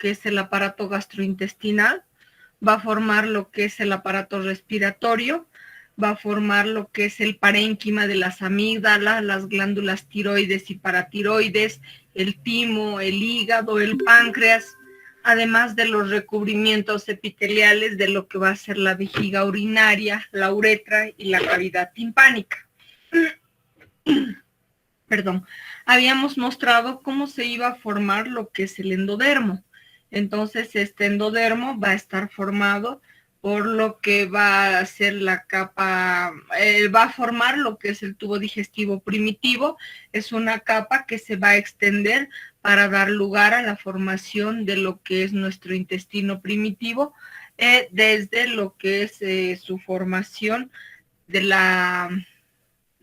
que es el aparato gastrointestinal, va a formar lo que es el aparato respiratorio, va a formar lo que es el parénquima de las amígdalas, las glándulas tiroides y paratiroides, el timo, el hígado, el páncreas, además de los recubrimientos epiteliales de lo que va a ser la vejiga urinaria, la uretra y la cavidad timpánica. Perdón, habíamos mostrado cómo se iba a formar lo que es el endodermo. Entonces, este endodermo va a estar formado por lo que va a ser la capa, va a formar lo que es el tubo digestivo primitivo. Es una capa que se va a extender para dar lugar a la formación de lo que es nuestro intestino primitivo, desde lo que es su formación de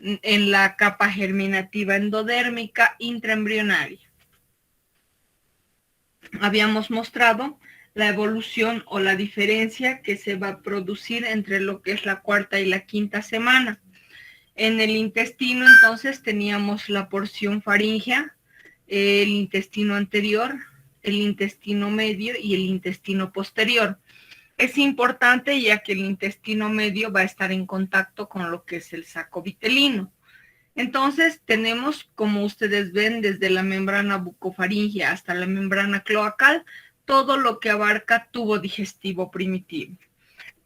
en la capa germinativa endodérmica intraembrionaria. Habíamos mostrado la evolución o la diferencia que se va a producir entre lo que es la cuarta y la quinta semana. En el intestino, entonces, teníamos la porción faríngea, el intestino anterior, el intestino medio y el intestino posterior. Es importante ya que el intestino medio va a estar en contacto con lo que es el saco vitelino. Entonces tenemos, como ustedes ven, desde la membrana bucofaríngea hasta la membrana cloacal, todo lo que abarca tubo digestivo primitivo.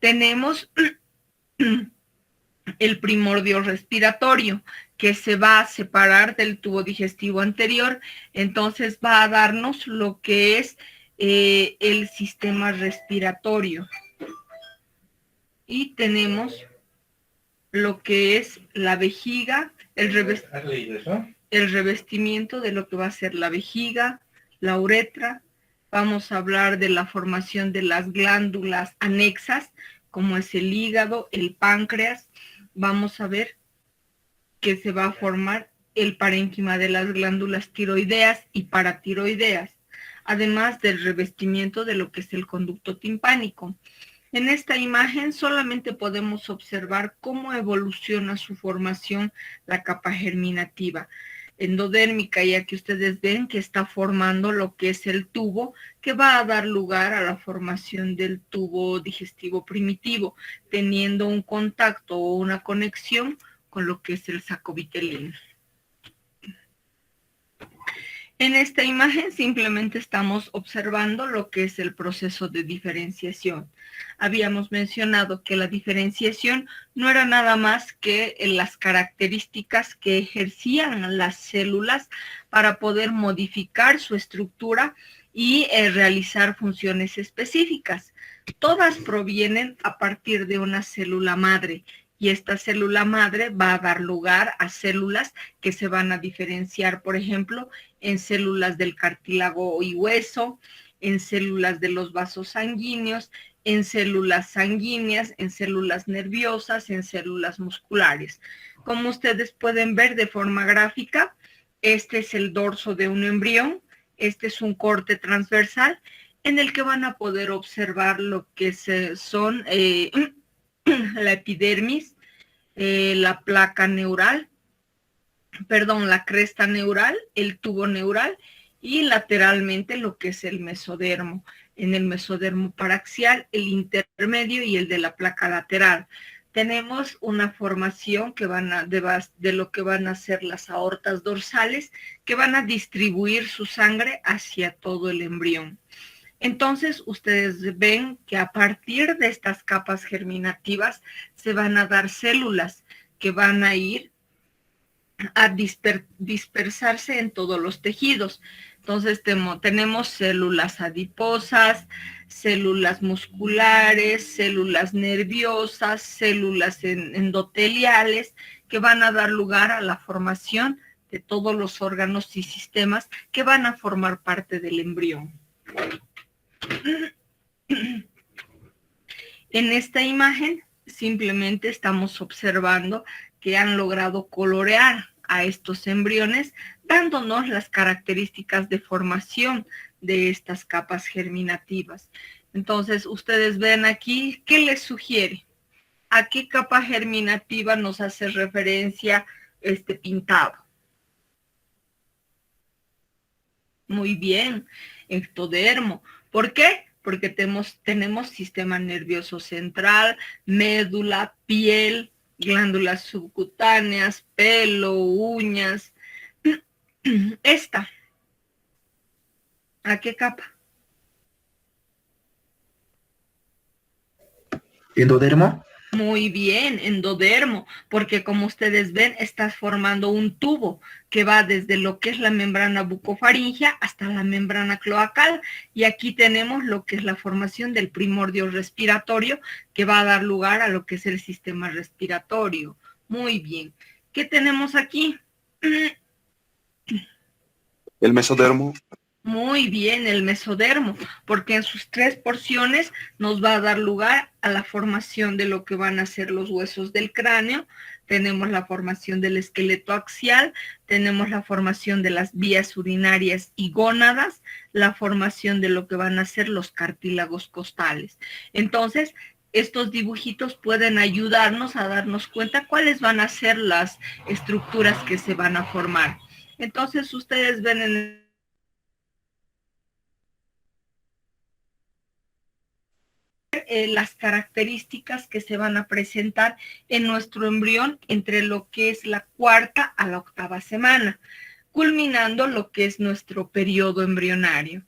Tenemos el primordio respiratorio, que se va a separar del tubo digestivo anterior, entonces va a darnos lo que es el sistema respiratorio. Y tenemos lo que es la vejiga, el revestimiento de lo que va a ser la vejiga, la uretra. Vamos a hablar de la formación de las glándulas anexas, como es el hígado, el páncreas. Vamos a ver que se va a formar el parénquima de las glándulas tiroideas y paratiroideas, además del revestimiento de lo que es el conducto timpánico. En esta imagen solamente podemos observar cómo evoluciona su formación la capa germinativa endodérmica, ya que ustedes ven que está formando lo que es el tubo, que va a dar lugar a la formación del tubo digestivo primitivo, teniendo un contacto o una conexión con lo que es el saco vitelino. En esta imagen simplemente estamos observando lo que es el proceso de diferenciación. Habíamos mencionado que la diferenciación no era nada más que las características que ejercían las células para poder modificar su estructura y realizar funciones específicas. Todas provienen a partir de una célula madre. Y esta célula madre va a dar lugar a células que se van a diferenciar, por ejemplo, en células del cartílago y hueso, en células de los vasos sanguíneos, en células sanguíneas, en células nerviosas, en células musculares. Como ustedes pueden ver de forma gráfica, este es el dorso de un embrión, este es un corte transversal en el que van a poder observar lo que son la epidermis, la placa neural, la cresta neural, el tubo neural y lateralmente lo que es el mesodermo. En el mesodermo paraxial, el intermedio y el de la placa lateral. Tenemos una formación que de lo que van a ser las aortas dorsales, que van a distribuir su sangre hacia todo el embrión. Entonces, ustedes ven que a partir de estas capas germinativas se van a dar células que van a ir a dispersarse en todos los tejidos. Entonces, tenemos células adiposas, células musculares, células nerviosas, células endoteliales, que van a dar lugar a la formación de todos los órganos y sistemas que van a formar parte del embrión. En esta imagen simplemente estamos observando que han logrado colorear a estos embriones, dándonos las características de formación de estas capas germinativas. Entonces, ustedes ven aquí, ¿qué les sugiere? ¿A qué capa germinativa nos hace referencia este pintado? Muy bien. ectodermo. ¿Por qué? Porque tenemos sistema nervioso central, médula, piel, glándulas subcutáneas, pelo, uñas. Esta, ¿a qué capa? ¿Endodermo? Muy bien, endodermo, porque como ustedes ven, estás formando un tubo que va desde lo que es la membrana bucofaringea hasta la membrana cloacal. Y aquí tenemos lo que es la formación del primordio respiratorio, que va a dar lugar a lo que es el sistema respiratorio. Muy bien. ¿Qué tenemos aquí? El mesodermo. Muy bien, el mesodermo, porque en sus 3 porciones nos va a dar lugar a la formación de lo que van a ser los huesos del cráneo. Tenemos la formación del esqueleto axial, tenemos la formación de las vías urinarias y gónadas, la formación de lo que van a ser los cartílagos costales. Entonces, estos dibujitos pueden ayudarnos a darnos cuenta cuáles van a ser las estructuras que se van a formar. Entonces, ustedes ven en las características que se van a presentar en nuestro embrión entre lo que es la 4ª a la 8ª semana, culminando lo que es nuestro periodo embrionario.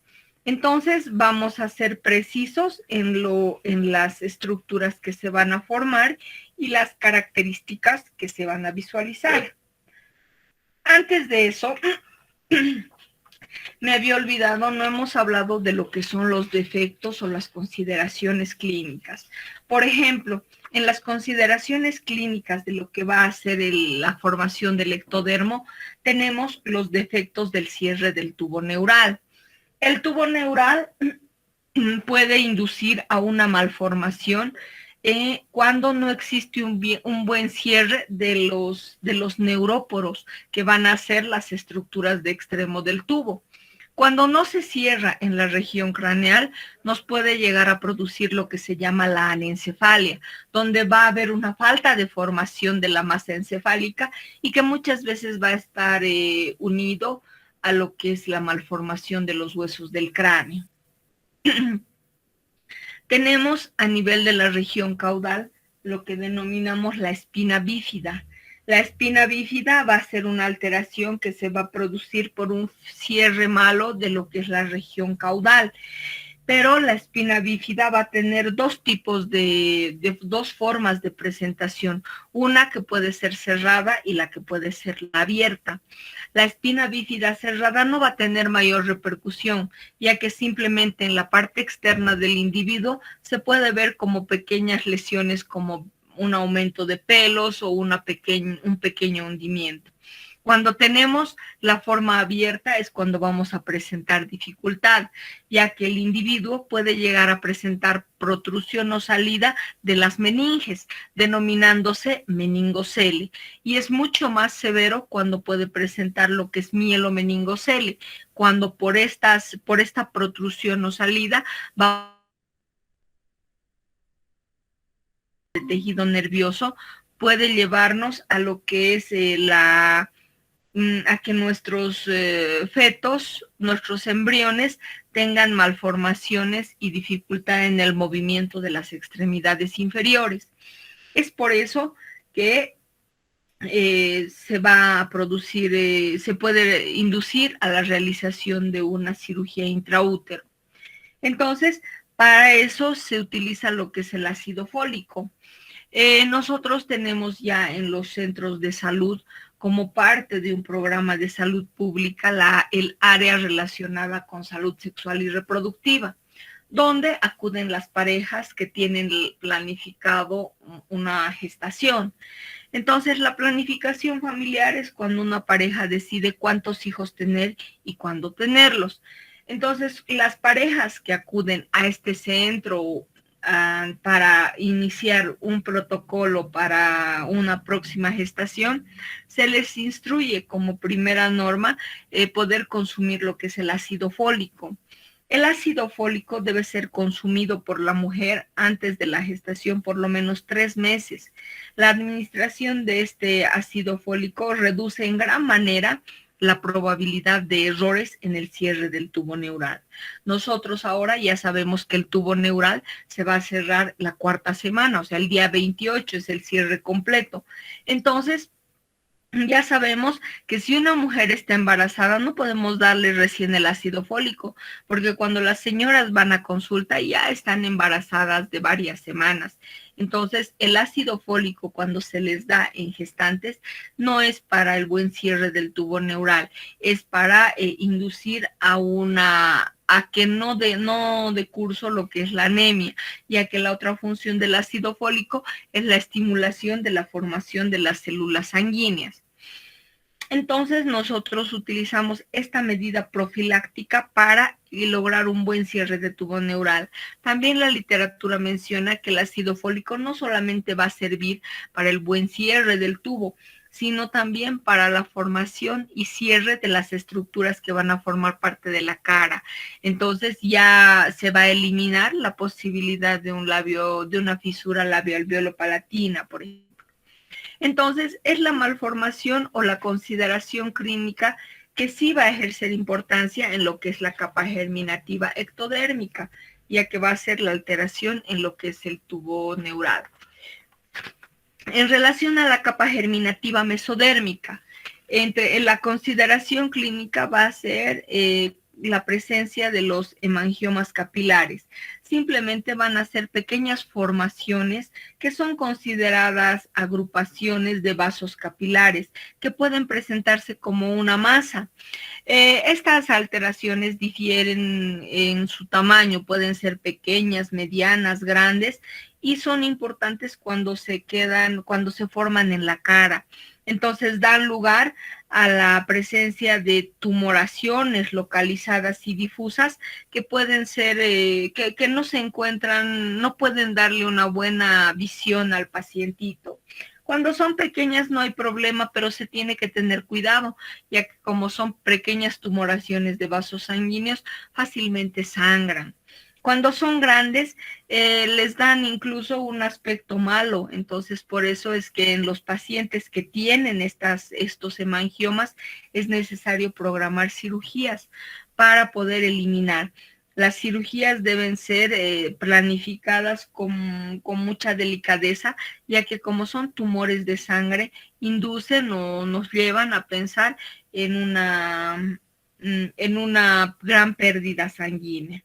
Entonces vamos a ser precisos en las estructuras que se van a formar y las características que se van a visualizar. Antes de eso, me había olvidado, no hemos hablado de lo que son los defectos o las consideraciones clínicas. Por ejemplo, en las consideraciones clínicas de lo que va a ser la formación del ectodermo, tenemos los defectos del cierre del tubo neural. El tubo neural puede inducir a una malformación cuando no existe un buen cierre de los neuróporos, que van a ser las estructuras de extremo del tubo. Cuando no se cierra en la región craneal, nos puede llegar a producir lo que se llama la anencefalia, donde va a haber una falta de formación de la masa encefálica y que muchas veces va a estar unido a lo que es la malformación de los huesos del cráneo. Tenemos a nivel de la región caudal lo que denominamos la espina bífida. La espina bífida va a ser una alteración que se va a producir por un cierre malo de lo que es la región caudal. Pero la espina bífida va a tener dos formas de presentación, una que puede ser cerrada y la que puede ser abierta. La espina bífida cerrada no va a tener mayor repercusión, ya que simplemente en la parte externa del individuo se puede ver como pequeñas lesiones, como un aumento de pelos o un pequeño hundimiento. Cuando tenemos la forma abierta es cuando vamos a presentar dificultad, ya que el individuo puede llegar a presentar protrusión o salida de las meninges, denominándose meningocele, y es mucho más severo cuando puede presentar lo que es mielomeningocele, cuando por esta protrusión o salida va el tejido nervioso, puede llevarnos a lo que es a que nuestros fetos, nuestros embriones, tengan malformaciones y dificultad en el movimiento de las extremidades inferiores. Es por eso que se va a producir, se puede inducir a la realización de una cirugía intraútero. Entonces, para eso se utiliza lo que es el ácido fólico. Nosotros tenemos ya en los centros de salud, como parte de un programa de salud pública, el área relacionada con salud sexual y reproductiva, donde acuden las parejas que tienen planificado una gestación. Entonces, la planificación familiar es cuando una pareja decide cuántos hijos tener y cuándo tenerlos. Entonces, las parejas que acuden a este centro para iniciar un protocolo para una próxima gestación, se les instruye como primera norma poder consumir lo que es el ácido fólico. El ácido fólico debe ser consumido por la mujer antes de la gestación por lo menos 3 meses. La administración de este ácido fólico reduce en gran manera la probabilidad de errores en el cierre del tubo neural. Nosotros ahora ya sabemos que el tubo neural se va a cerrar la cuarta semana, o sea, el día 28 es el cierre completo. Entonces, ya sabemos que si una mujer está embarazada no podemos darle recién el ácido fólico, porque cuando las señoras van a consulta ya están embarazadas de varias semanas. Entonces, el ácido fólico cuando se les da en gestantes no es para el buen cierre del tubo neural, es para inducir a que no de curso lo que es la anemia, ya que la otra función del ácido fólico es la estimulación de la formación de las células sanguíneas. Entonces nosotros utilizamos esta medida profiláctica para lograr un buen cierre de tubo neural. También la literatura menciona que el ácido fólico no solamente va a servir para el buen cierre del tubo, sino también para la formación y cierre de las estructuras que van a formar parte de la cara. Entonces ya se va a eliminar la posibilidad de de una fisura labio-alveolo-palatina, por ejemplo. Entonces, es la malformación o la consideración clínica que sí va a ejercer importancia en lo que es la capa germinativa ectodérmica, ya que va a ser la alteración en lo que es el tubo neural. En relación a la capa germinativa mesodérmica, en la consideración clínica va a ser la presencia de los hemangiomas capilares. Simplemente van a ser pequeñas formaciones que son consideradas agrupaciones de vasos capilares que pueden presentarse como una masa. Estas alteraciones difieren en su tamaño, pueden ser pequeñas, medianas, grandes y son importantes cuando se forman en la cara. Entonces dan lugar a la presencia de tumoraciones localizadas y difusas que pueden ser, que no se encuentran, no pueden darle una buena visión al pacientito. Cuando son pequeñas no hay problema, pero se tiene que tener cuidado, ya que como son pequeñas tumoraciones de vasos sanguíneos, fácilmente sangran. Cuando son grandes, les dan incluso un aspecto malo. Entonces, por eso es que en los pacientes que tienen estos hemangiomas es necesario programar cirugías para poder eliminar. Las cirugías deben ser planificadas con mucha delicadeza, ya que como son tumores de sangre, inducen o nos llevan a pensar en una gran pérdida sanguínea.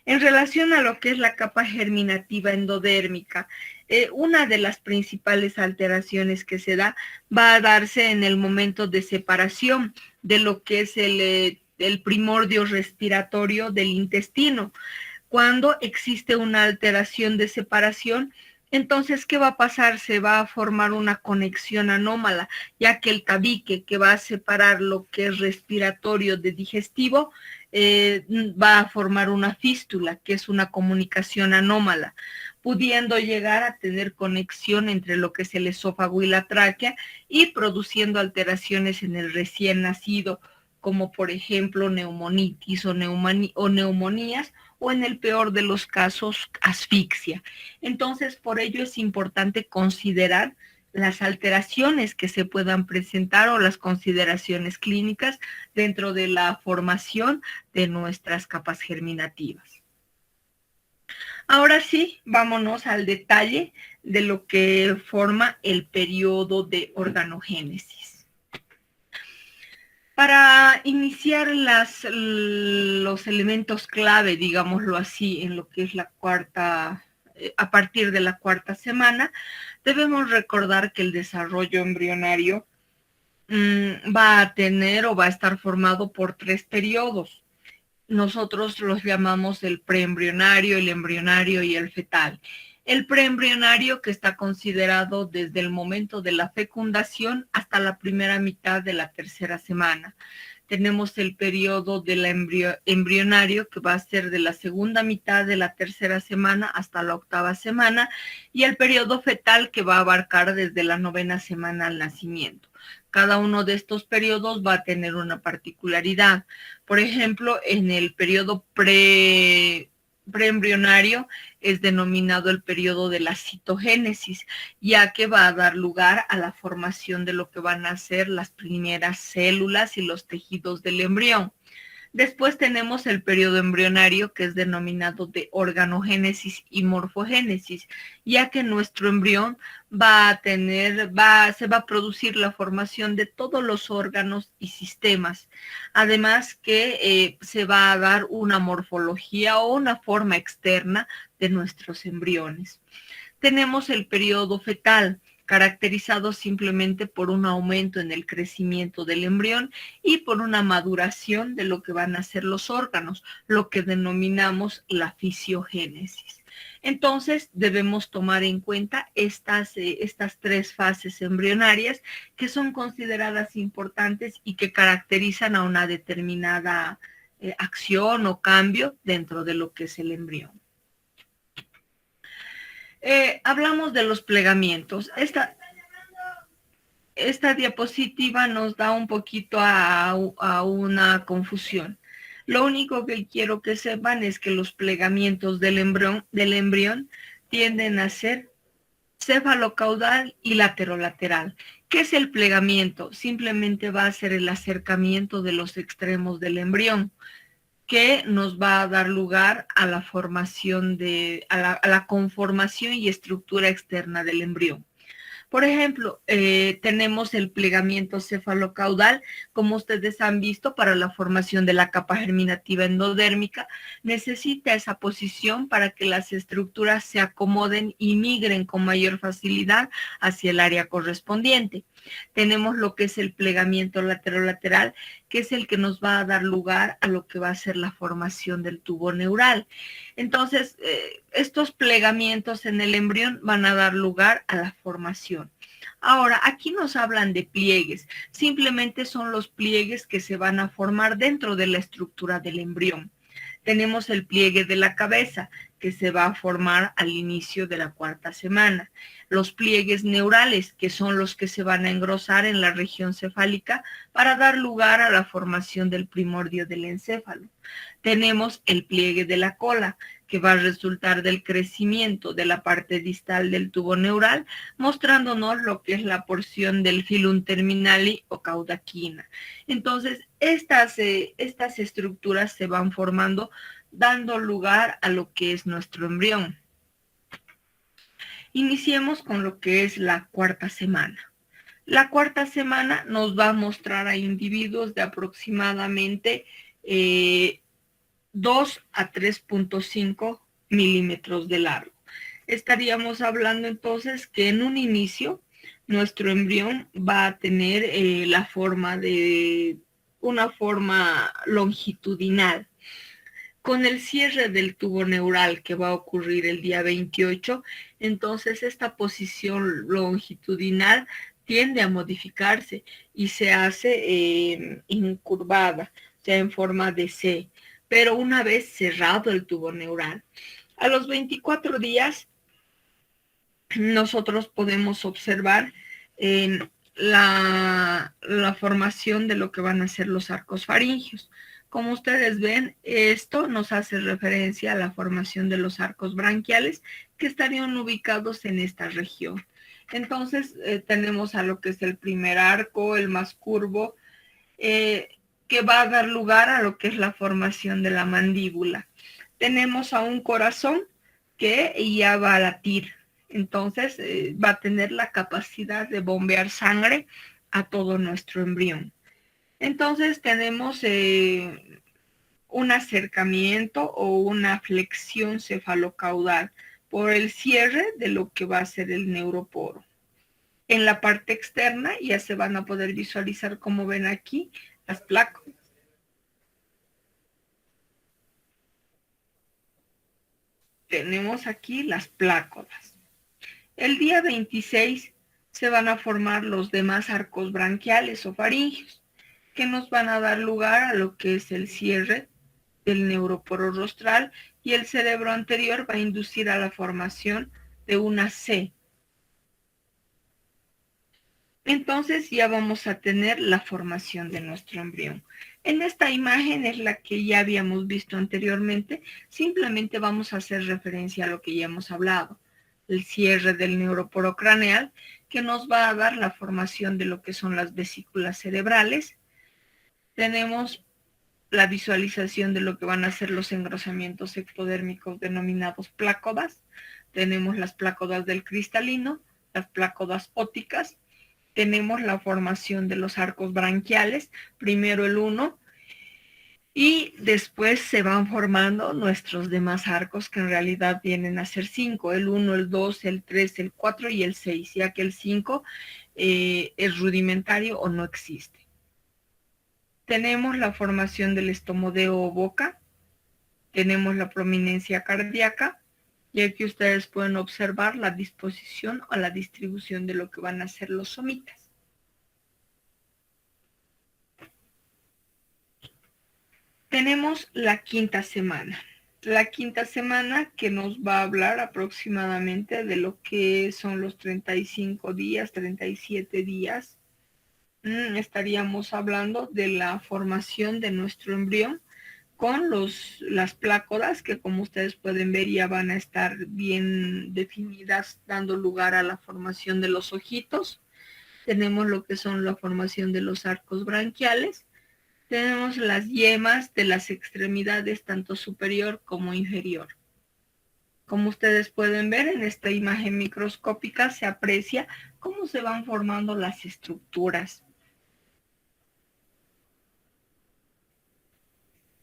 En relación a lo que es la capa germinativa endodérmica, una de las principales alteraciones que se da va a darse en el momento de separación de lo que es el primordio respiratorio del intestino. Cuando existe una alteración de separación, entonces, ¿qué va a pasar? Se va a formar una conexión anómala, ya que el tabique que va a separar lo que es respiratorio de digestivo va a formar una fístula, que es una comunicación anómala, pudiendo llegar a tener conexión entre lo que es el esófago y la tráquea y produciendo alteraciones en el recién nacido, como por ejemplo neumonitis o neumonías, o en el peor de los casos, asfixia. Entonces, por ello es importante considerar las alteraciones que se puedan presentar o las consideraciones clínicas dentro de la formación de nuestras capas germinativas. Ahora sí, vámonos al detalle de lo que forma el periodo de organogénesis. Para iniciar los elementos clave, digámoslo así, en lo que es a partir de la cuarta semana, debemos recordar que el desarrollo embrionario va a tener o va a estar formado por 3 periodos. Nosotros los llamamos el preembrionario, el embrionario y el fetal. El preembrionario, que está considerado desde el momento de la fecundación hasta la primera mitad de la tercera semana. Tenemos el periodo del embrionario, que va a ser de la segunda mitad de la tercera semana hasta la octava semana, y el periodo fetal, que va a abarcar desde la novena semana al nacimiento. Cada uno de estos periodos va a tener una particularidad. Por ejemplo, en el periodo preembrionario, es denominado el periodo de la citogénesis, ya que va a dar lugar a la formación de lo que van a ser las primeras células y los tejidos del embrión. Después tenemos el periodo embrionario, que es denominado de organogénesis y morfogénesis, ya que nuestro embrión se va a producir la formación de todos los órganos y sistemas. Además que se va a dar una morfología o una forma externa de nuestros embriones. Tenemos el periodo fetal, caracterizado simplemente por un aumento en el crecimiento del embrión y por una maduración de lo que van a ser los órganos, lo que denominamos la fisiogénesis. Entonces, debemos tomar en cuenta estas tres fases embrionarias que son consideradas importantes y que caracterizan a una determinada acción o cambio dentro de lo que es el embrión. Hablamos de los plegamientos. Esta diapositiva nos da un poquito a una confusión. Lo único que quiero que sepan es que los plegamientos del embrión tienden a ser cefalocaudal y laterolateral. ¿Qué es el plegamiento? Simplemente va a ser el acercamiento de los extremos del embrión, que nos va a dar lugar a la formación a la conformación y estructura externa del embrión. Por ejemplo, tenemos el plegamiento cefalocaudal, como ustedes han visto, para la formación de la capa germinativa endodérmica. Necesita esa posición para que las estructuras se acomoden y migren con mayor facilidad hacia el área correspondiente. Tenemos lo que es el plegamiento laterolateral, que es el que nos va a dar lugar a lo que va a ser la formación del tubo neural. Entonces, estos plegamientos en el embrión van a dar lugar a la formación. Ahora, aquí nos hablan de pliegues. Simplemente son los pliegues que se van a formar dentro de la estructura del embrión. Tenemos el pliegue de la cabeza, que se va a formar al inicio de la cuarta semana. Los pliegues neurales, que son los que se van a engrosar en la región cefálica para dar lugar a la formación del primordio del encéfalo. Tenemos el pliegue de la cola, que va a resultar del crecimiento de la parte distal del tubo neural, mostrándonos lo que es la porción del filum terminali o caudaquina. Entonces, estas estructuras se van formando, dando lugar a lo que es nuestro embrión. Iniciemos con lo que es la cuarta semana. La cuarta semana nos va a mostrar a individuos de aproximadamente 2 a 3.5 milímetros de largo. Estaríamos hablando entonces que en un inicio nuestro embrión va a tener una forma longitudinal. Con el cierre del tubo neural que va a ocurrir el día 28, entonces esta posición longitudinal tiende a modificarse y se hace incurvada, o sea, en forma de C, pero una vez cerrado el tubo neural. A los 24 días, nosotros podemos observar la formación de lo que van a ser los arcos faringios. Como ustedes ven, esto nos hace referencia a la formación de los arcos branquiales que estarían ubicados en esta región. Entonces, tenemos a lo que es el primer arco, el más curvo, que va a dar lugar a lo que es la formación de la mandíbula. Tenemos a un corazón que ya va a latir. Entonces, va a tener la capacidad de bombear sangre a todo nuestro embrión. Entonces tenemos un acercamiento o una flexión cefalocaudal por el cierre de lo que va a ser el neuroporo. En la parte externa ya se van a poder visualizar, como ven aquí, las placas. Tenemos aquí las plácodas. El día 26 se van a formar los demás arcos branquiales o faringios, que nos van a dar lugar a lo que es el cierre del neuroporo rostral, y el cerebro anterior va a inducir a la formación de una C. Entonces ya vamos a tener la formación de nuestro embrión. En esta imagen es la que ya habíamos visto anteriormente, simplemente vamos a hacer referencia a lo que ya hemos hablado, el cierre del neuroporo craneal, que nos va a dar la formación de lo que son las vesículas cerebrales. Tenemos la visualización de lo que van a ser los engrosamientos ectodérmicos denominados plácodas. Tenemos las plácodas del cristalino, las plácodas ópticas. Tenemos la formación de los arcos branquiales, primero el 1, y después se van formando nuestros demás arcos, que en realidad vienen a ser 5, el 1, el 2, el 3, el 4 y el 6, ya que el 5 es rudimentario o no existe. Tenemos la formación del estomodeo o boca, tenemos la prominencia cardíaca, y aquí ustedes pueden observar la disposición o la distribución de lo que van a ser los somitas. Tenemos la quinta semana. La quinta semana que nos va a hablar aproximadamente de lo que son los 35 días, 37 días. Estaríamos hablando de la formación de nuestro embrión con las plácodas, que como ustedes pueden ver ya van a estar bien definidas, dando lugar a la formación de los ojitos. Tenemos lo que son la formación de los arcos branquiales. Tenemos las yemas de las extremidades, tanto superior como inferior. Como ustedes pueden ver en esta imagen microscópica, se aprecia cómo se van formando las estructuras.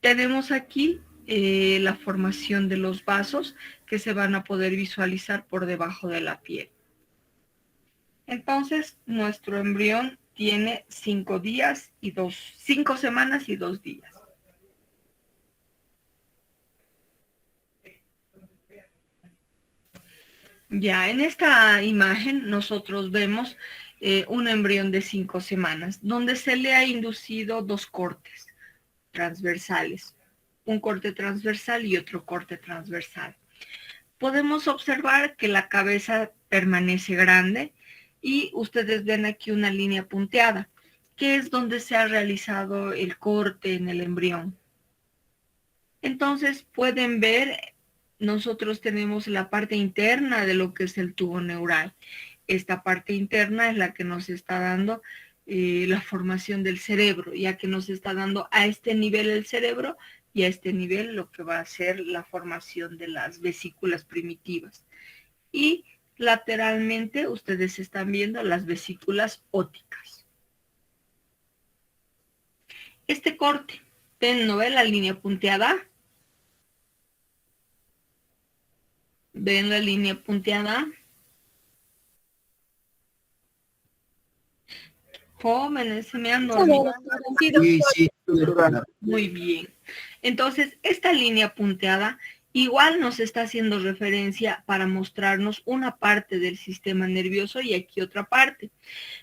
Tenemos aquí la formación de los vasos que se van a poder visualizar por debajo de la piel. Entonces, nuestro embrión tiene 5 semanas y 2 días. Ya, en esta imagen nosotros vemos un embrión de 5 semanas, donde se le ha inducido 2 cortes transversales, un corte transversal y otro corte transversal. Podemos observar que la cabeza permanece grande y ustedes ven aquí una línea punteada, que es donde se ha realizado el corte en el embrión. Entonces pueden ver, nosotros tenemos la parte interna de lo que es el tubo neural. Esta parte interna es la que nos está dando la formación del cerebro, ya que nos está dando a este nivel el cerebro y a este nivel lo que va a ser la formación de las vesículas primitivas. Y lateralmente ustedes están viendo las vesículas ópticas. Este corte, ¿no ve la línea punteada? ¿Ven la línea punteada? Jóvenes, se me han dormido. Sí, sí. Muy bien. Entonces, esta línea punteada igual nos está haciendo referencia para mostrarnos una parte del sistema nervioso y aquí otra parte.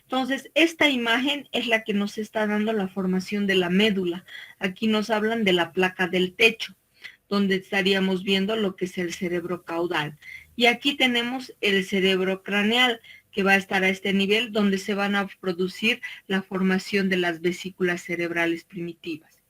Entonces, esta imagen es la que nos está dando la formación de la médula. Aquí nos hablan de la placa del techo, donde estaríamos viendo lo que es el cerebro caudal. Y aquí tenemos el cerebro craneal, que va a estar a este nivel, donde se van a producir la formación de las vesículas cerebrales primitivas.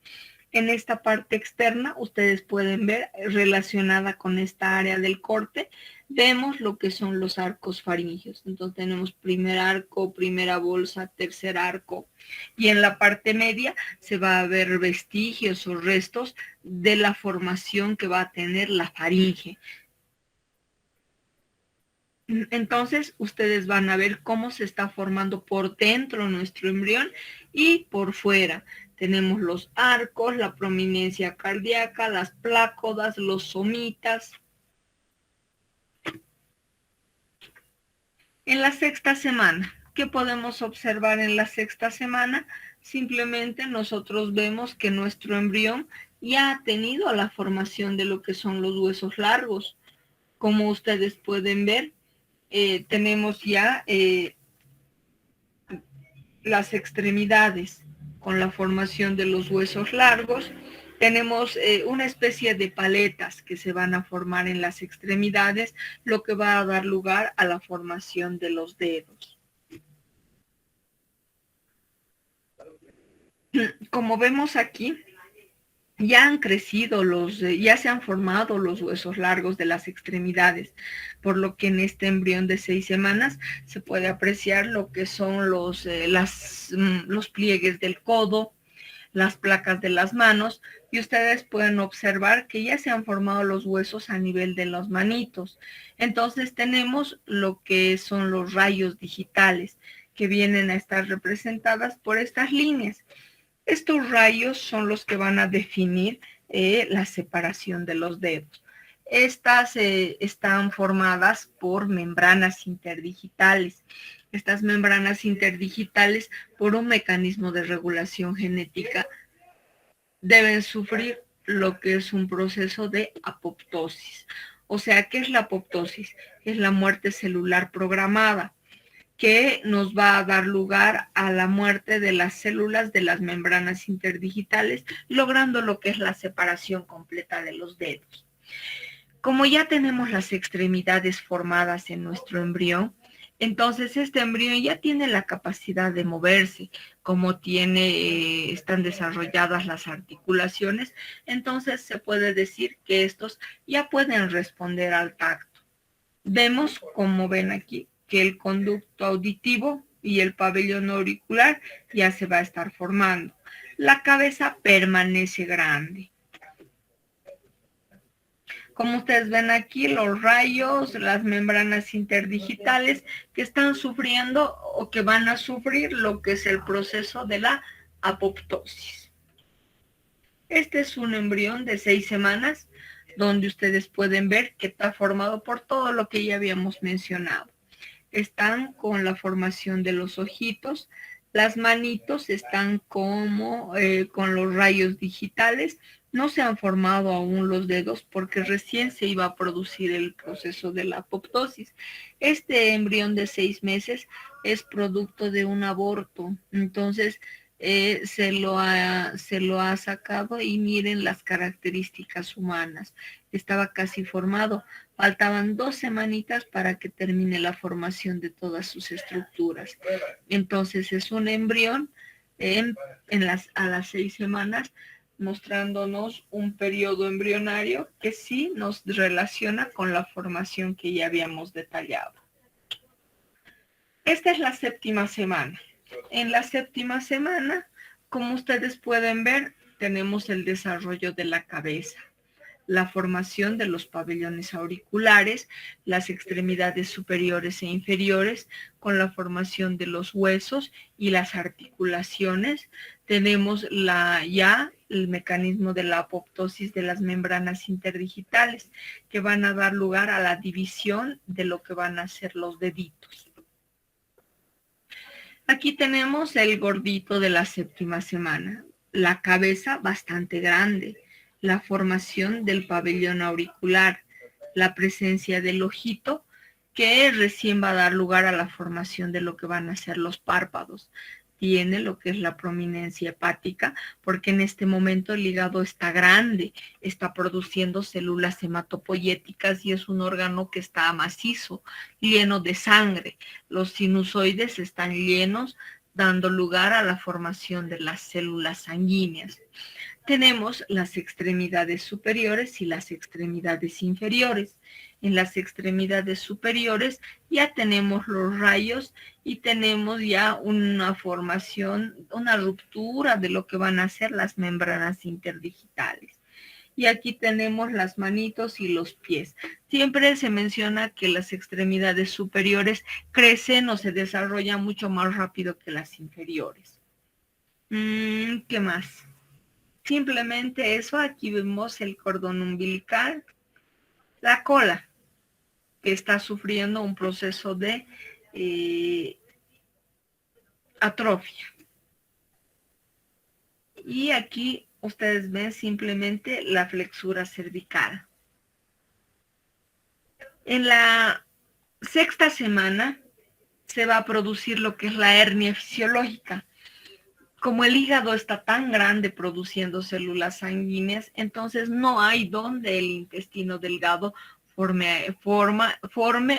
En esta parte externa, ustedes pueden ver relacionada con esta área del corte, vemos lo que son los arcos faríngeos. Entonces tenemos primer arco, primera bolsa, tercer arco, y en la parte media se va a ver vestigios o restos de la formación que va a tener la faringe. Entonces, ustedes van a ver cómo se está formando por dentro nuestro embrión y por fuera. Tenemos los arcos, la prominencia cardíaca, las plácodas, los somitas. En la sexta semana, ¿qué podemos observar en la sexta semana? Simplemente nosotros vemos que nuestro embrión ya ha tenido la formación de lo que son los huesos largos. Como ustedes pueden ver, tenemos ya las extremidades con la formación de los huesos largos. Tenemos una especie de paletas que se van a formar en las extremidades, lo que va a dar lugar a la formación de los dedos. Como vemos aquí, ya han crecido ya se han formado los huesos largos de las extremidades, por lo que en este embrión de 6 semanas se puede apreciar lo que son los pliegues del codo, las placas de las manos, y ustedes pueden observar que ya se han formado los huesos a nivel de los manitos. Entonces tenemos lo que son los rayos digitales, que vienen a estar representadas por estas líneas. Estos rayos son los que van a definir la separación de los dedos. Estas están formadas por membranas interdigitales. Estas membranas interdigitales, por un mecanismo de regulación genética, deben sufrir lo que es un proceso de apoptosis. O sea, ¿qué es la apoptosis? Es la muerte celular programada, que nos va a dar lugar a la muerte de las células de las membranas interdigitales, logrando lo que es la separación completa de los dedos. Como ya tenemos las extremidades formadas en nuestro embrión, entonces este embrión ya tiene la capacidad de moverse, como están desarrolladas las articulaciones, entonces se puede decir que estos ya pueden responder al tacto. Vemos, como ven aquí, que el conducto auditivo y el pabellón auricular ya se va a estar formando. La cabeza permanece grande. Como ustedes ven aquí, los rayos, las membranas interdigitales que están sufriendo o que van a sufrir lo que es el proceso de la apoptosis. Este es un embrión de 6 semanas donde ustedes pueden ver que está formado por todo lo que ya habíamos mencionado. Están con la formación de los ojitos, las manitos están como con los rayos digitales, no se han formado aún los dedos porque recién se iba a producir el proceso de la apoptosis. Este embrión de 6 meses es producto de un aborto, entonces se lo ha sacado y miren las características humanas. Estaba casi formado, faltaban 2 semanitas para que termine la formación de todas sus estructuras. Entonces es un embrión a las 6 semanas, mostrándonos un periodo embrionario que sí nos relaciona con la formación que ya habíamos detallado. Esta es la 7ª semana. En la 7ª semana, como ustedes pueden ver, tenemos el desarrollo de la cabeza, la formación de los pabellones auriculares, las extremidades superiores e inferiores, con la formación de los huesos y las articulaciones. Tenemos ya el mecanismo de la apoptosis de las membranas interdigitales, que van a dar lugar a la división de lo que van a ser los deditos. Aquí tenemos el gordito de la 7ª semana, la cabeza bastante grande, la formación del pabellón auricular, la presencia del ojito, que recién va a dar lugar a la formación de lo que van a ser los párpados. Tiene lo que es la prominencia hepática, porque en este momento el hígado está grande, está produciendo células hematopoyéticas y es un órgano que está macizo, lleno de sangre. Los sinusoides están llenos, dando lugar a la formación de las células sanguíneas. Tenemos las extremidades superiores y las extremidades inferiores. En las extremidades superiores ya tenemos los rayos y tenemos ya una formación, una ruptura de lo que van a ser las membranas interdigitales. Y aquí tenemos las manitos y los pies. Siempre se menciona que las extremidades superiores crecen o se desarrollan mucho más rápido que las inferiores. ¿Qué más? Simplemente eso, aquí vemos el cordón umbilical, la cola, que está sufriendo un proceso de atrofia. Y aquí ustedes ven simplemente la flexura cervical. En la 6ª semana se va a producir lo que es la hernia fisiológica. Como el hígado está tan grande produciendo células sanguíneas, entonces no hay donde el intestino delgado forme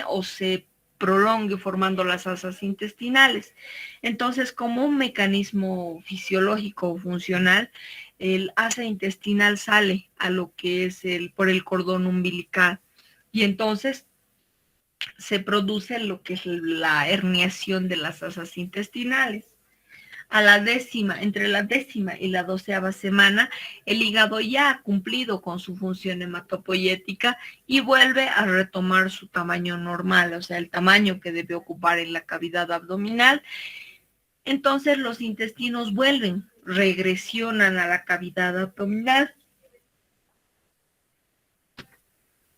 o se prolongue formando las asas intestinales. Entonces, como un mecanismo fisiológico o funcional, el asa intestinal sale a lo que es por el cordón umbilical y entonces se produce lo que es la herniación de las asas intestinales. Entre la 10ª y la 12ª semana, el hígado ya ha cumplido con su función hematopoyética y vuelve a retomar su tamaño normal, o sea, el tamaño que debe ocupar en la cavidad abdominal. Entonces los intestinos regresionan a la cavidad abdominal.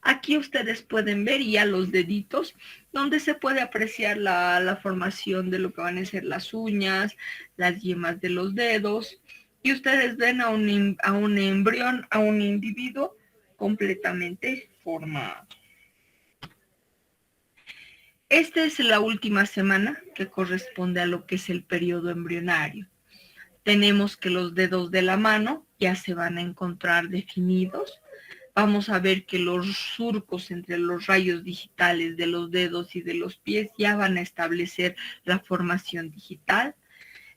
Aquí ustedes pueden ver ya los deditos, donde se puede apreciar la formación de lo que van a ser las uñas, las yemas de los dedos, y ustedes ven a un embrión, a un individuo completamente formado. Esta es la última semana que corresponde a lo que es el periodo embrionario. Tenemos que los dedos de la mano ya se van a encontrar definidos. Vamos a ver que los surcos entre los rayos digitales de los dedos y de los pies ya van a establecer la formación digital.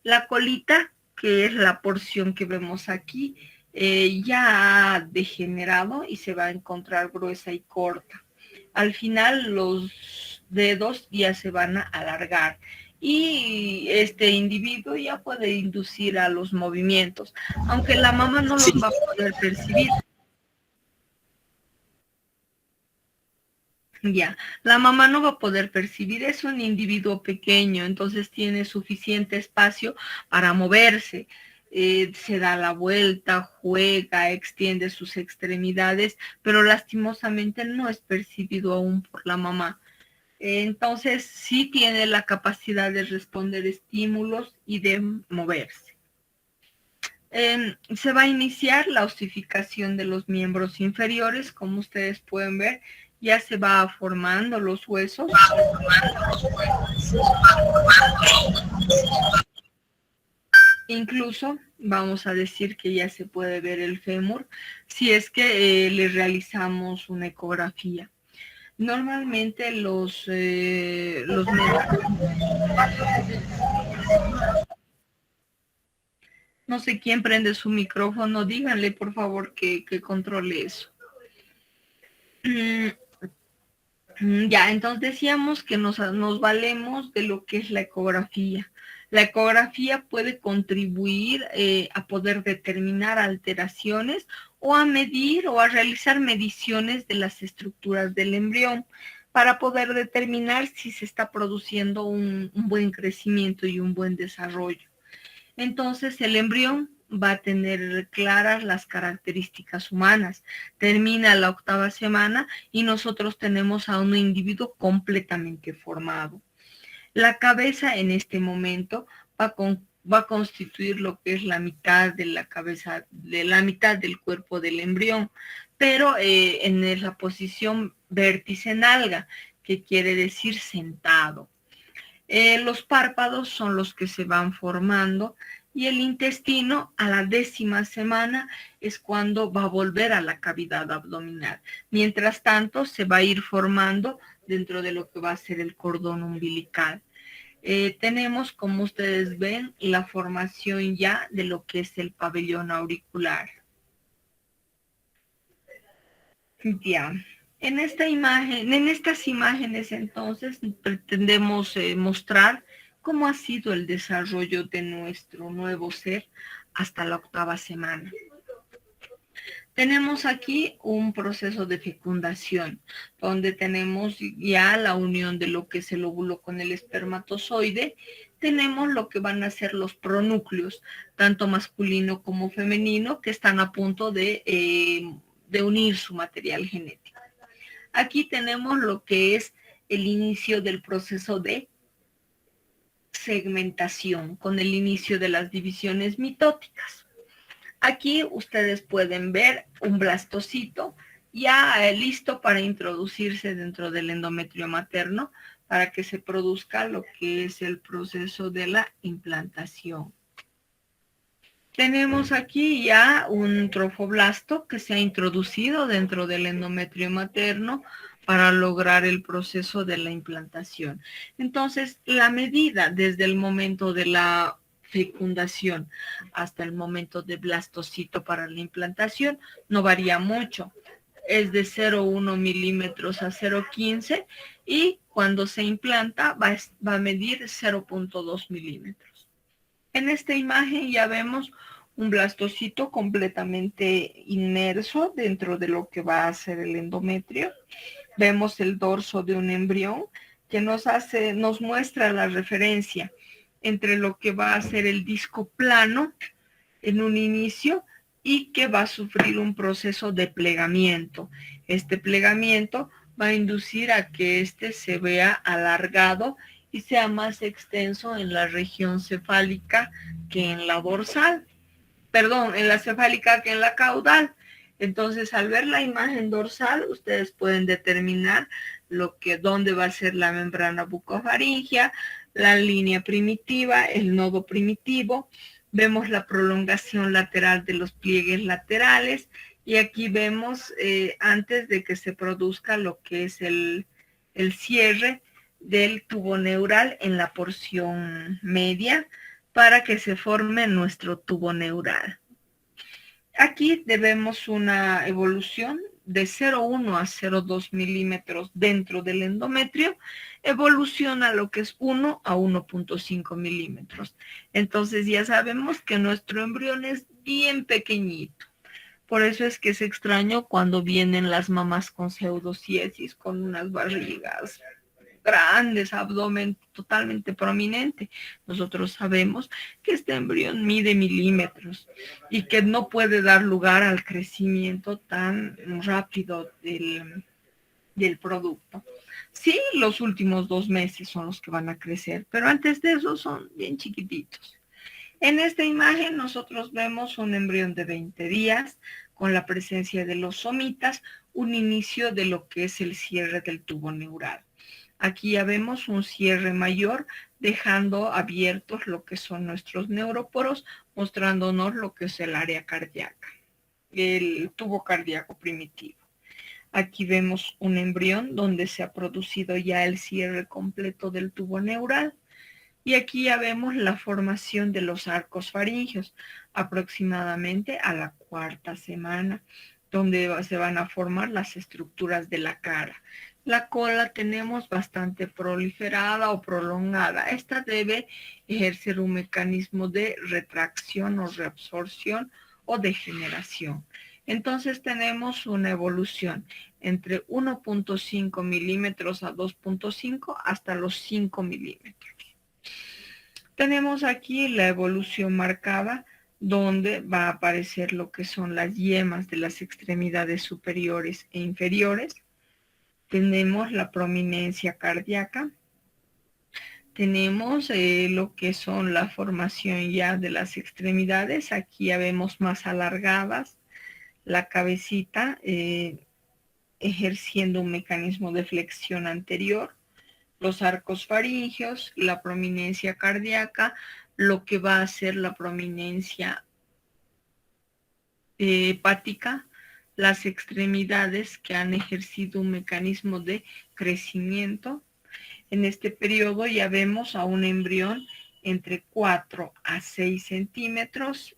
La colita, que es la porción que vemos aquí, ya ha degenerado y se va a encontrar gruesa y corta. Al final los dedos ya se van a alargar y este individuo ya puede inducir a los movimientos, aunque la mamá no los va a poder percibir. Ya, la mamá no va a poder percibir, es un individuo pequeño, entonces tiene suficiente espacio para moverse, se da la vuelta, juega, extiende sus extremidades, pero lastimosamente no es percibido aún por la mamá. Entonces sí tiene la capacidad de responder estímulos y de moverse. Se va a iniciar la osificación de los miembros inferiores, como ustedes pueden ver, ya se va formando los huesos. Incluso vamos a decir que ya se puede ver el fémur si es que le realizamos una ecografía. Normalmente los médicos... No sé quién prende su micrófono, díganle por favor que controle eso. Ya, entonces decíamos que nos valemos de lo que es la ecografía. La ecografía puede contribuir a poder determinar alteraciones o a medir o a realizar mediciones de las estructuras del embrión para poder determinar si se está produciendo un buen crecimiento y un buen desarrollo. Entonces el embrión va a tener claras las características humanas. Termina la 8ª semana y nosotros tenemos a un individuo completamente formado. La cabeza en este momento va a constituir lo que es la mitad de la cabeza, de la mitad del cuerpo del embrión, pero en la posición vértice nalga, que quiere decir sentado. Los párpados son los que se van formando y el intestino a la 10ª semana es cuando va a volver a la cavidad abdominal. Mientras tanto, se va a ir formando dentro de lo que va a ser el cordón umbilical. Tenemos, como ustedes ven, la formación ya de lo que es el pabellón auricular. Ya. En estas imágenes, entonces, pretendemos mostrar cómo ha sido el desarrollo de nuestro nuevo ser hasta la 8ª semana. Tenemos aquí un proceso de fecundación, donde tenemos ya la unión de lo que es el óvulo con el espermatozoide. Tenemos lo que van a ser los pronúcleos, tanto masculino como femenino, que están a punto de unir su material genético. Aquí tenemos lo que es el inicio del proceso de segmentación, con el inicio de las divisiones mitóticas. Aquí ustedes pueden ver un blastocito ya listo para introducirse dentro del endometrio materno para que se produzca lo que es el proceso de la implantación. Tenemos aquí ya un trofoblasto que se ha introducido dentro del endometrio materno para lograr el proceso de la implantación. Entonces, la medida desde el momento de la fecundación hasta el momento de blastocito para la implantación no varía mucho. Es de 0,1 milímetros a 0,15 y cuando se implanta va a medir 0,2 milímetros. En esta imagen ya vemos un blastocito completamente inmerso dentro de lo que va a ser el endometrio. Vemos el dorso de un embrión que nos muestra la referencia entre lo que va a ser el disco plano en un inicio y que va a sufrir un proceso de plegamiento. Este plegamiento va a inducir a que éste se vea alargado y sea más extenso en la región cefálica que en la dorsal. Perdón, en la cefálica que en la caudal. Entonces, al ver la imagen dorsal, ustedes pueden determinar dónde va a ser la membrana bucofaringea, la línea primitiva, el nodo primitivo. Vemos la prolongación lateral de los pliegues laterales y aquí vemos antes de que se produzca lo que es el cierre del tubo neural en la porción media para que se forme nuestro tubo neural. Aquí debemos una evolución de 0,1 a 0,2 milímetros dentro del endometrio, evoluciona a lo que es 1 a 1,5 milímetros. Entonces ya sabemos que nuestro embrión es bien pequeñito. Por eso es que es extraño cuando vienen las mamás con pseudociesis, con unas barrigas grandes, abdomen totalmente prominente. Nosotros sabemos que este embrión mide milímetros y que no puede dar lugar al crecimiento tan rápido del producto. Sí, los últimos 2 meses son los que van a crecer, pero antes de eso son bien chiquititos. En esta imagen nosotros vemos un embrión de 20 días con la presencia de los somitas, un inicio de lo que es el cierre del tubo neural. Aquí ya vemos un cierre mayor, dejando abiertos lo que son nuestros neuróporos, mostrándonos lo que es el área cardíaca, el tubo cardíaco primitivo. Aquí vemos un embrión donde se ha producido ya el cierre completo del tubo neural. Y aquí ya vemos la formación de los arcos faringeos, aproximadamente a la 4ª semana, donde se van a formar las estructuras de la cara. La cola tenemos bastante proliferada o prolongada. Esta debe ejercer un mecanismo de retracción o reabsorción o degeneración. Entonces tenemos una evolución entre 1,5 milímetros a 2,5 hasta los 5 milímetros. Tenemos aquí la evolución marcada donde va a aparecer lo que son las yemas de las extremidades superiores e inferiores. Tenemos la prominencia cardíaca. Tenemos lo que son la formación ya de las extremidades. Aquí ya vemos más alargadas. La cabecita ejerciendo un mecanismo de flexión anterior. Los arcos faringeos, la prominencia cardíaca, lo que va a ser la prominencia hepática, las extremidades que han ejercido un mecanismo de crecimiento. En este periodo ya vemos a un embrión entre 4 a 6 milímetros,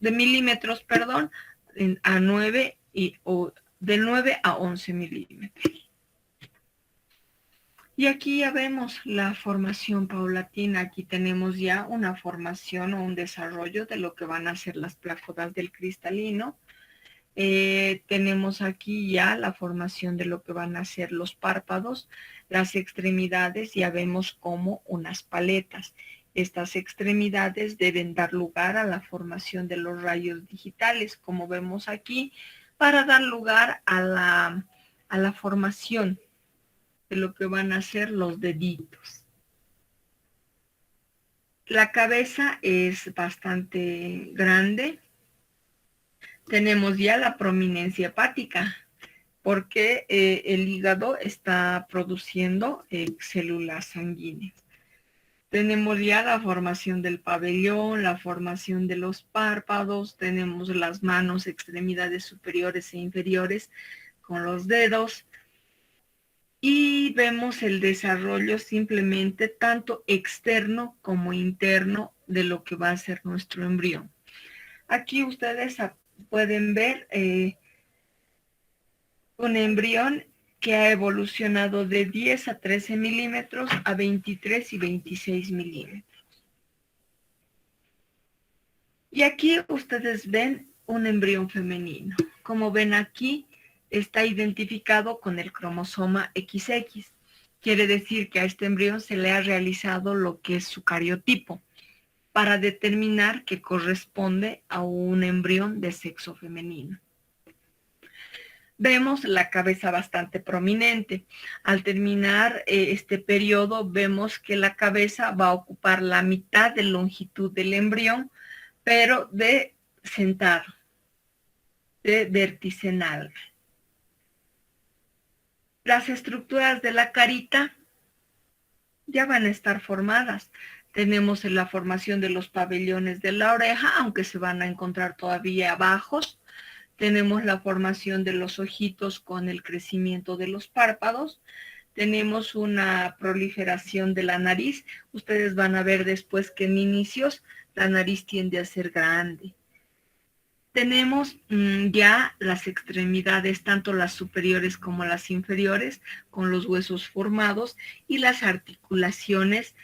a 9 o de 9 a 11 milímetros. Y aquí ya vemos la formación paulatina. Aquí tenemos ya una formación o un desarrollo de lo que van a ser las plácodas del cristalino. Tenemos aquí ya la formación de lo que van a ser los párpados, las extremidades, ya vemos como unas paletas. Estas extremidades deben dar lugar a la formación de los rayos digitales, como vemos aquí, para dar lugar a la formación de lo que van a ser los deditos. La cabeza es bastante grande. Tenemos ya la prominencia hepática, porque el hígado está produciendo células sanguíneas. Tenemos ya la formación del pabellón, la formación de los párpados, tenemos las manos, extremidades superiores e inferiores con los dedos y vemos el desarrollo simplemente tanto externo como interno de lo que va a ser nuestro embrión. Aquí ustedes pueden ver un embrión que ha evolucionado de 10 a 13 milímetros a 23 y 26 milímetros. Y aquí ustedes ven un embrión femenino. Como ven aquí, está identificado con el cromosoma XX. Quiere decir que a este embrión se le ha realizado lo que es su cariotipo para determinar que corresponde a un embrión de sexo femenino. Vemos la cabeza bastante prominente. Al terminar este periodo, vemos que la cabeza va a ocupar la mitad de longitud del embrión, pero de sentado, de vértice nalga. Las estructuras de la carita ya van a estar formadas. Tenemos la formación de los pabellones de la oreja, aunque se van a encontrar todavía bajos. Tenemos la formación de los ojitos con el crecimiento de los párpados. Tenemos una proliferación de la nariz. Ustedes van a ver después que en inicios la nariz tiende a ser grande. Tenemos ya las extremidades, tanto las superiores como las inferiores, con los huesos formados y las articulaciones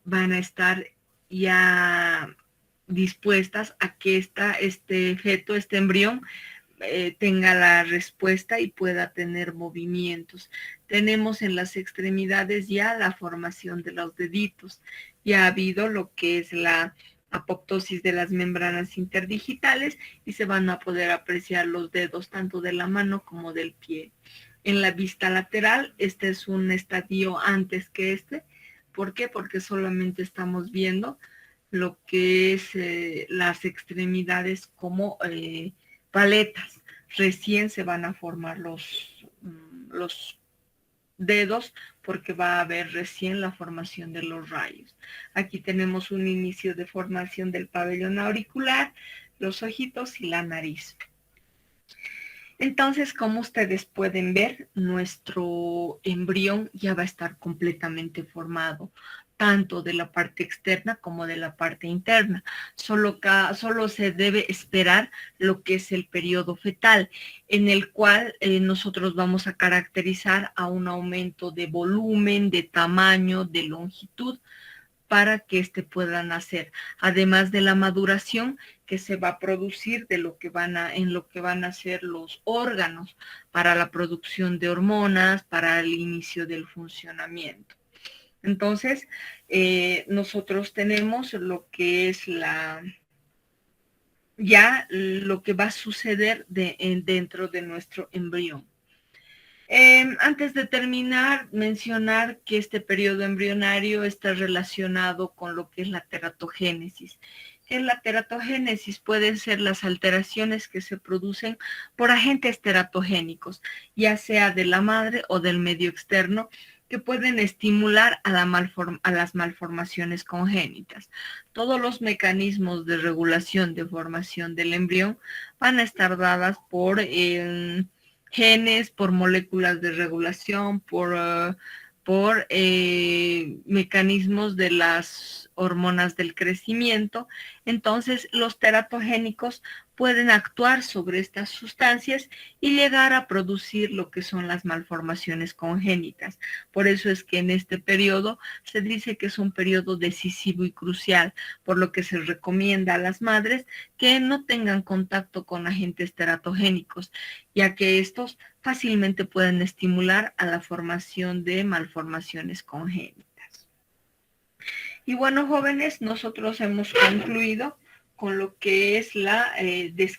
van a estar ya dispuestas a que este feto, este embrión, tenga la respuesta y pueda tener movimientos. Tenemos en las extremidades ya la formación de los deditos. Ya ha habido lo que es la apoptosis de las membranas interdigitales y se van a poder apreciar los dedos tanto de la mano como del pie. En la vista lateral, este es un estadio antes que este. ¿Por qué? Porque solamente estamos viendo lo que es las extremidades como paletas. Recién se van a formar los dedos porque va a haber recién la formación de los rayos. Aquí tenemos un inicio de formación del pabellón auricular, los ojitos y la nariz. Entonces, como ustedes pueden ver, nuestro embrión ya va a estar completamente formado, tanto de la parte externa como de la parte interna. Solo se debe esperar lo que es el periodo fetal, en el cual nosotros vamos a caracterizar a un aumento de volumen, de tamaño, de longitud, para que pueda nacer, además de la maduración que se va a producir en lo que van a ser los órganos para la producción de hormonas, para el inicio del funcionamiento. Entonces, nosotros tenemos lo que es ya lo que va a suceder dentro de nuestro embrión. Antes de terminar, mencionar que este periodo embrionario está relacionado con lo que es la teratogénesis. En la teratogénesis pueden ser las alteraciones que se producen por agentes teratogénicos, ya sea de la madre o del medio externo, que pueden estimular a las malformaciones congénitas. Todos los mecanismos de regulación de formación del embrión van a estar dadas por genes, por moléculas de regulación, por mecanismos de las hormonas del crecimiento. Entonces, los teratogénicos pueden actuar sobre estas sustancias y llegar a producir lo que son las malformaciones congénitas. Por eso es que en este periodo se dice que es un periodo decisivo y crucial, por lo que se recomienda a las madres que no tengan contacto con agentes teratogénicos, ya que estos fácilmente pueden estimular a la formación de malformaciones congénitas. Y bueno, jóvenes, nosotros hemos concluido con lo que es la descripción